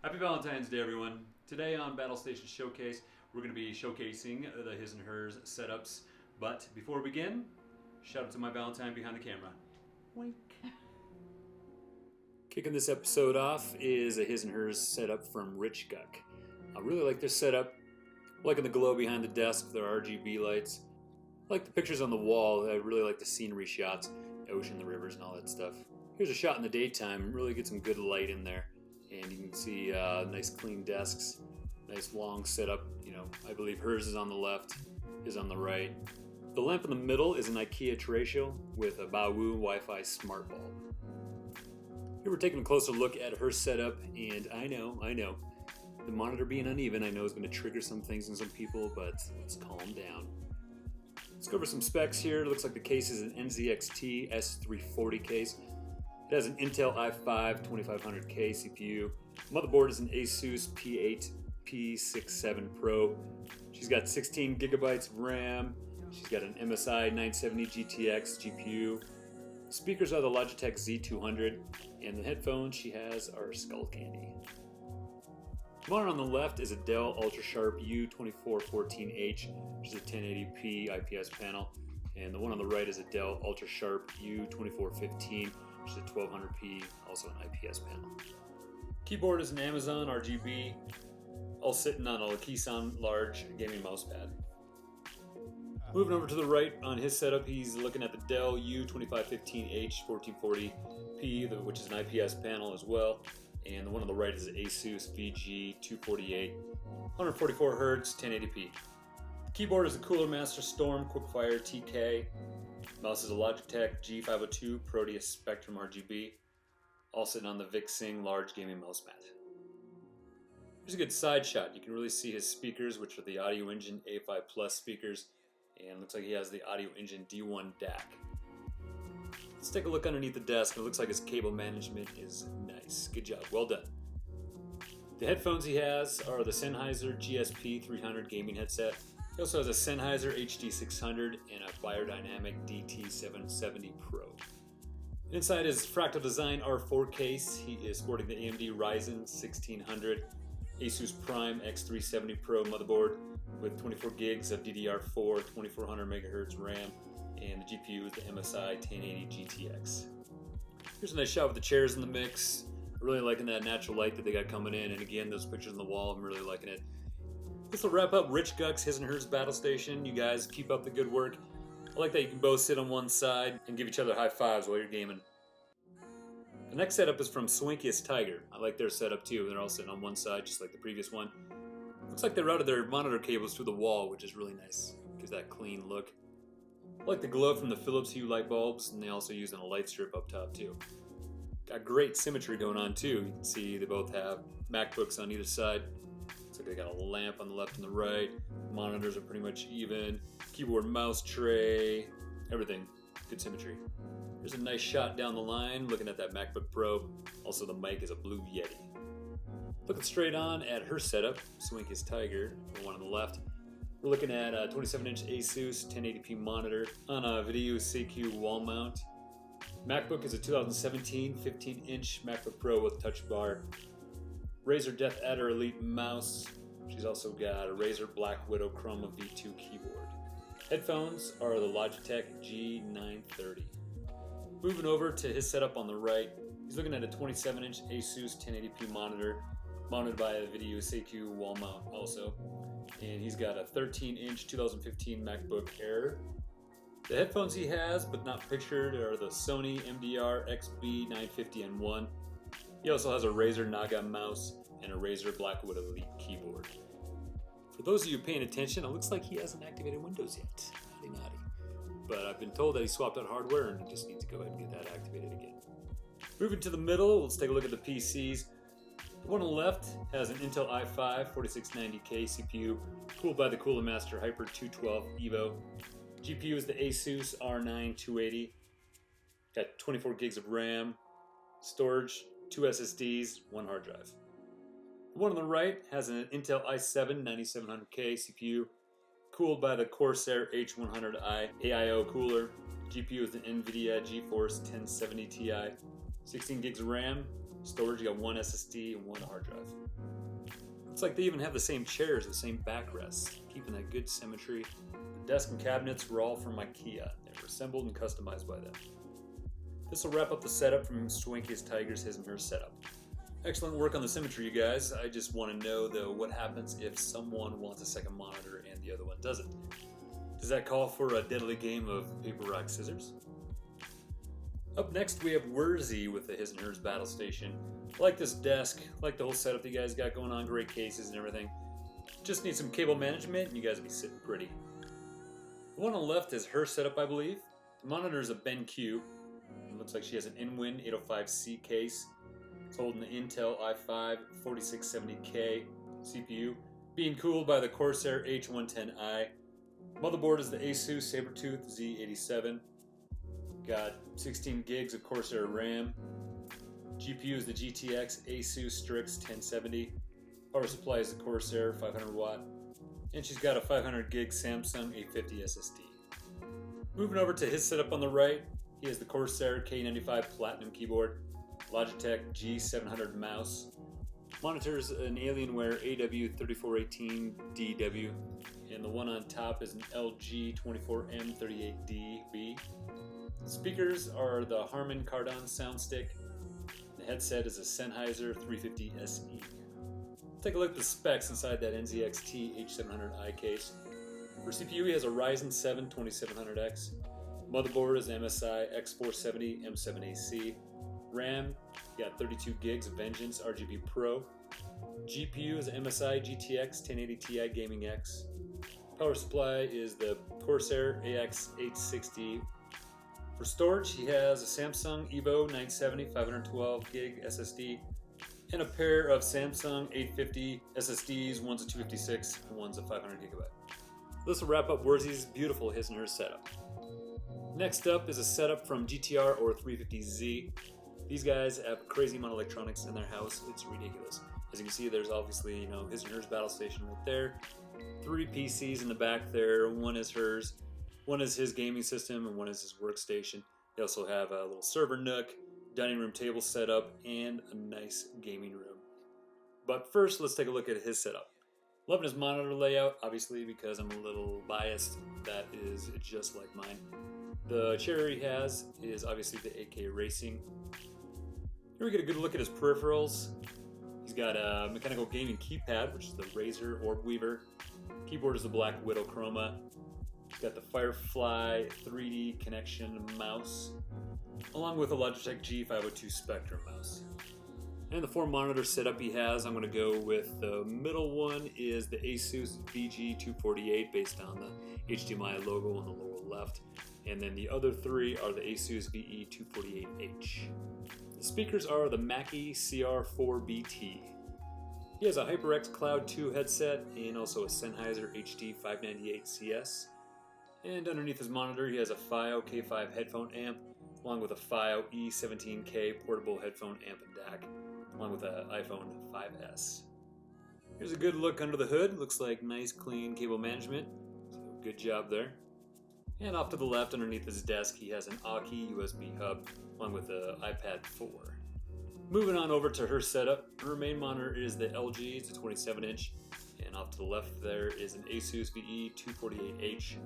Happy Valentine's Day, everyone. Today on Battlestation Showcase, we're going to be showcasing the his and hers setups. But before we begin, shout out to my Valentine behind the camera. Wink. Kicking this episode off is a his and hers setup from RICHGUK. I really like this setup. I'm liking the glow behind the desk with their RGB lights. I like the pictures on the wall. I really like the scenery shots, the ocean, the rivers, and all that stuff. Here's a shot in the daytime. Really get some good light in there. And you can see nice clean desks, nice long setup. You know, I believe hers is on the left, his on the right. The lamp in the middle is an IKEA Terratio with a Baowu Wi-Fi smart bulb. Here we're taking a closer look at her setup, and I know, the monitor being uneven, I know is going to trigger some things in some people, but let's calm down. Let's go over some specs here. It looks like the case is an NZXT S340 case. It has an Intel i5 2500K CPU. Motherboard is an Asus P8P67 Pro. She's got 16 gigabytes of RAM. She's got an MSI 970 GTX GPU. Speakers are the Logitech Z200, and the headphones she has are Skullcandy. The monitor on the left is a Dell UltraSharp U2414H, which is a 1080p IPS panel, and the one on the right is a Dell UltraSharp U2415, which is a 1200p, also an IPS panel. Keyboard is an Amazon RGB, all sitting on a Qisan large gaming mousepad. Moving over to the right on his setup, he's looking at the Dell U2515H 1440p, which is an IPS panel as well. And the one on the right is an Asus VG248, 144 Hz, 1080p. The keyboard is a Cooler Master Storm QuickFire TK. Mouse is a Logitech G502 PROTEUS Spectrum RGB, all sitting on the Victsing large gaming mouse mat. Here's a good side shot. You can really see his speakers, which are the Audio Engine A5 Plus speakers, and looks like he has the Audio Engine D1 DAC. Let's take a look underneath the desk. It looks like his cable management is nice. Good job, well done. The headphones he has are the Sennheiser GSP 300 gaming headset. He also has a Sennheiser HD600 and a Biodynamic DT770 Pro. Inside his Fractal Design R4 case, he is sporting the AMD Ryzen 1600 Asus Prime X370 Pro motherboard with 24 gigs of DDR4, 2400 MHz RAM, and the GPU is the MSI 1080 GTX. Here's a nice shot with the chairs in the mix. I'm really liking that natural light that they got coming in, and again, those pictures on the wall, I'm really liking it. This will wrap up RICHGUK's His and Hers Battle Station. You guys keep up the good work. I like that you can both sit on one side and give each other high fives while you're gaming. The next setup is from Swankiest Tiger. I like their setup too. They're all sitting on one side just like the previous one. Looks like they routed their monitor cables through the wall, which is really nice. Gives that clean look. I like the glow from the Philips Hue light bulbs, and they also use a light strip up top too. Got great symmetry going on too. You can see they both have MacBooks on either side. Looks like they got a lamp on the left and the right. Monitors are pretty much even. Keyboard, mouse tray, everything. Good symmetry. There's a nice shot down the line looking at that MacBook Pro. Also the mic is a Blue Yeti. Looking straight on at her setup, Swankiest Tiger, the one on the left. We're looking at a 27-inch Asus 1080p monitor on a Video CQ wall mount. MacBook is a 2017 15-inch MacBook Pro with touch bar. Razer Death Adder Elite mouse. She's also got a Razer Black Widow Chroma V2 keyboard. Headphones are the Logitech G930. Moving over to his setup on the right, he's looking at a 27-inch Asus 1080p monitor, mounted by a Video CQ wall mount also. And he's got a 13-inch 2015 MacBook Air. The headphones he has, but not pictured, are the Sony MDR XB950N1. He also has a Razer Naga mouse and a Razer Black Widow Elite keyboard. For those of you paying attention, it looks like he hasn't activated Windows yet. Naughty. But I've been told that he swapped out hardware and he just needs to go ahead and get that activated again. Moving to the middle, let's take a look at the PCs. The one on the left has an Intel i5 4690K CPU, cooled by the Cooler Master Hyper 212 Evo. GPU is the Asus R9 280. Got 24 gigs of RAM, storage, 2 SSDs, 1 hard drive. The one on the right has an Intel i7 9700K CPU, cooled by the Corsair H100i AIO cooler. GPU is the NVIDIA GeForce 1070 Ti. 16 gigs of RAM. Storage, you got one SSD and one hard drive. Looks like they even have the same chairs, the same backrests, keeping that good symmetry. The desk and cabinets were all from IKEA. They were assembled and customized by them. This will wrap up the setup from Swankiest Tiger's His and Hers setup. Excellent work on the symmetry, you guys. I just want to know, though, what happens if someone wants a second monitor and the other one doesn't? Does that call for a deadly game of paper, rock, scissors? Up next, we have Worsy with the His and Hers Battle Station. I like this desk, I like the whole setup you guys got going on, great cases and everything. Just need some cable management and you guys will be sitting pretty. The one on the left is her setup, I believe. The monitor is a BenQ. It looks like she has an Inwin 805C case. It's holding the Intel i5 4670K CPU, being cooled by the Corsair H110i. Motherboard is the Asus Sabertooth Z87. Got 16 gigs of Corsair RAM. GPU is the GTX Asus Strix 1070. Power supply is the Corsair 500 watt. And she's got a 500 gig Samsung 850 SSD. Moving over to his setup on the right, he has the Corsair K95 Platinum keyboard, Logitech G200 mouse. Monitors an Alienware AW3418DW, and the one on top is an LG 24M38DB. Speakers are the Harman Kardon Soundstick. The headset is a Sennheiser 350 SE. Let's take a look at the specs inside that NZXT H700i case. For CPU, he has a Ryzen 7 2700X. Motherboard is MSI X470 M7AC. RAM, you got 32 gigs of Vengeance RGB Pro. GPU is MSI GTX 1080 Ti Gaming X. Power supply is the Corsair AX860. For storage, he has a Samsung Evo 970 512 gig SSD and a pair of Samsung 850 SSDs. One's a 256 and one's a 500 gigabyte. This will wrap up Worsy's beautiful His and Hers setup. Next up is a setup from GTR or 350Z. These guys have a crazy amount of electronics in their house. It's ridiculous. As you can see, there's obviously, His and Hers Battle Station right there. 3 PCs in the back there. One is hers. One is his gaming system and one is his workstation. They also have a little server nook, dining room table setup, and a nice gaming room. But first, let's take a look at his setup. Loving his monitor layout, obviously, because I'm a little biased. That is just like mine. The chair he has is obviously the AK Racing. Here we get a good look at his peripherals. He's got a mechanical gaming keypad, which is the Razer Orb Weaver. Keyboard is the Black Widow Chroma. He's got the Firefly 3D connection mouse, along with a Logitech G502 Spectrum mouse. And the 4 monitor setup he has, I'm going to go with the middle one is the Asus VG248 based on the HDMI logo on the lower left. And then the other 3 are the Asus VE248H. The speakers are the Mackie CR4BT. He has a HyperX Cloud 2 headset and also a Sennheiser HD598CS. And underneath his monitor he has a FiO K5 headphone amp along with a FiO E17K portable headphone amp and DAC along with an iPhone 5S. Here's a good look under the hood. Looks like nice clean cable management. So good job there. And off to the left underneath his desk he has an Aki USB hub along with the iPad 4. Moving on over to her setup, her main monitor is the LG, it's a 27-inch, and off to the left there is an Asus VE248H.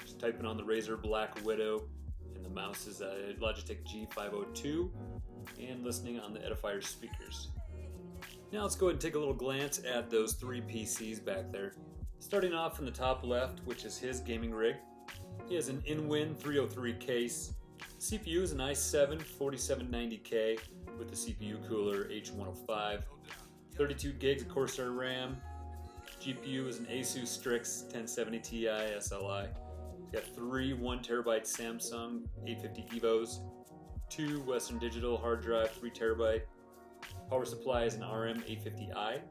Just typing on the Razer Black Widow, and the mouse is a Logitech G502, and listening on the Edifier speakers. Now let's go ahead and take a little glance at those 3 PCs back there. Starting off from the top left, which is his gaming rig. He has an Inwin 303 case. CPU is an i7 4790K with the CPU cooler H105. 32 gigs of Corsair RAM. GPU is an Asus Strix 1070 Ti SLI. He's got 3 1TB Samsung 850 EVOs, 2 Western Digital hard drive 3TB. Power supply is an RM850i, and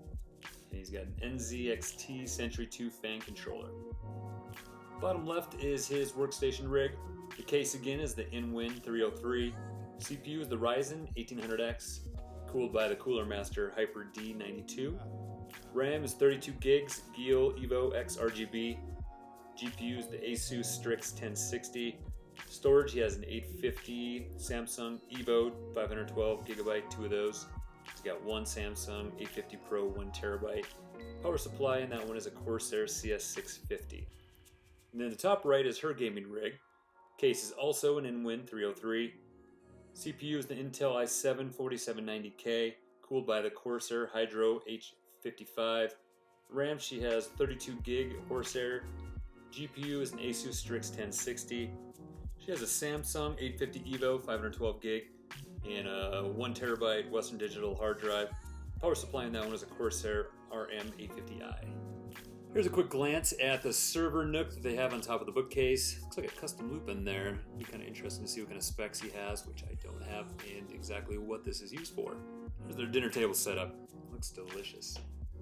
he's got an NZXT Sentry 2 fan controller. Bottom left is his workstation rig. The case again is the Inwin 303. CPU is the Ryzen 1800X, cooled by the Cooler Master Hyper D92. RAM is 32 gigs, Giel Evo X RGB. GPU is the Asus Strix 1060. Storage, he has an 850 Samsung Evo 512GB, two of those. He's got one Samsung 850 Pro 1TB. Power supply in that one is a Corsair CS650. And then the top right is her gaming rig. Case is also an InWin 303. CPU is the Intel i7 4790K, cooled by the Corsair Hydro H55. RAM, she has 32 gig Corsair. GPU is an Asus Strix 1060. She has a Samsung 850 Evo 512 gig and a 1TB Western Digital hard drive. Power supply in that one is a Corsair RM850i. Here's a quick glance at the server nook that they have on top of the bookcase. Looks like a custom loop in there. It'd be kind of interesting to see what kind of specs he has, which I don't have, and exactly what this is used for. Here's their dinner table setup. Looks delicious.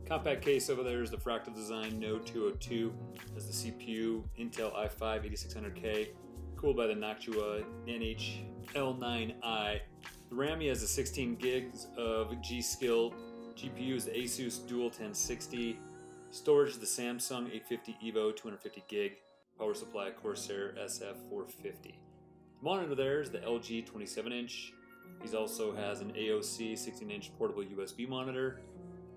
Compact case over there is the Fractal Design Node 202. Has the CPU Intel i5 8600K, cooled by the Noctua NHL9i. The RAM, he has a 16 gigs of G-Skill. GPU is the Asus Dual 1060. Storage is the Samsung 850 Evo 250 gig. Power supply Corsair SF450. Monitor there is the LG 27-inch. He also has an AOC 16-inch portable USB monitor.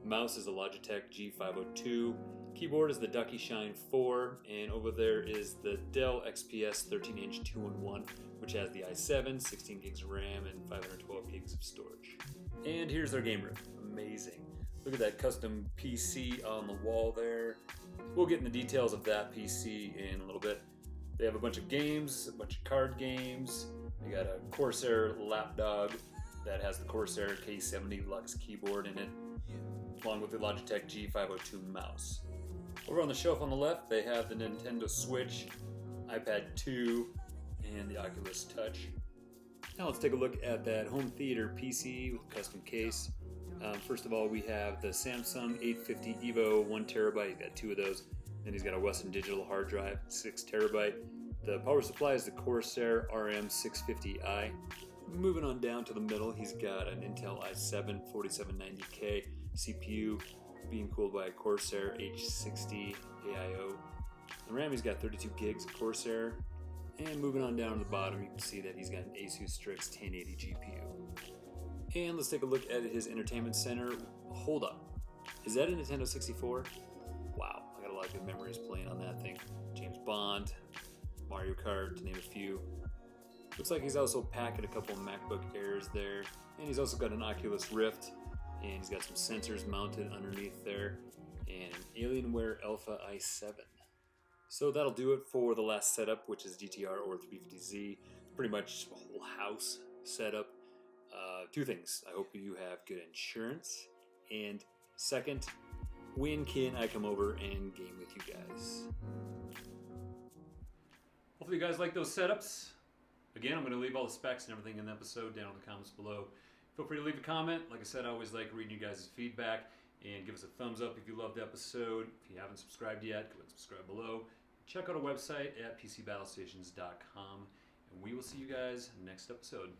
Mouse is a Logitech G202. Keyboard is the Qisan 4, and over there is the Dell XPS 13-inch 2-in-1, which has the i7, 16 gigs of RAM, and 512 gigs of storage. And here's their game room. Amazing. Look at that custom PC on the wall there. We'll get into the details of that PC in a little bit. They have a bunch of games, a bunch of card games. They got a Corsair lapdog that has the Corsair K70 Lux keyboard in it, along with the Logitech G502 mouse. Over on the shelf on the left, they have the Nintendo Switch, iPad 2, and the Oculus Touch. Now let's take a look at that home theater PC with a custom case. First of all, we have the Samsung 850 Evo 1TB. He's got two of those. Then he's got a Western Digital hard drive, 6TB. The power supply is the Corsair RM650i. Moving on down to the middle, he's got an Intel i7 4790K CPU being cooled by a Corsair H60 AIO. The RAM, he's got 32 gigs of Corsair. And moving on down to the bottom, you can see that he's got an Asus Strix 1080 GPU. And let's take a look at his entertainment center. Hold up. Is that a Nintendo 64? Wow, I got a lot of good memories playing on that thing. James Bond, Mario Kart, to name a few. Looks like he's also packing a couple of MacBook Airs there. And he's also got an Oculus Rift. And he's got some sensors mounted underneath there. And an Alienware Alpha i7. So that'll do it for the last setup, which is GTR or 350Z. Pretty much a whole house setup. Two things. I hope you have good insurance. And second, when can I come over and game with you guys? Hopefully you guys like those setups. Again, I'm going to leave all the specs and everything in the episode down in the comments below. Feel free to leave a comment. Like I said, I always like reading you guys' feedback. And give us a thumbs up if you loved the episode. If you haven't subscribed yet, go ahead and subscribe below. Check out our website at PCBattlestations.com. And we will see you guys next episode.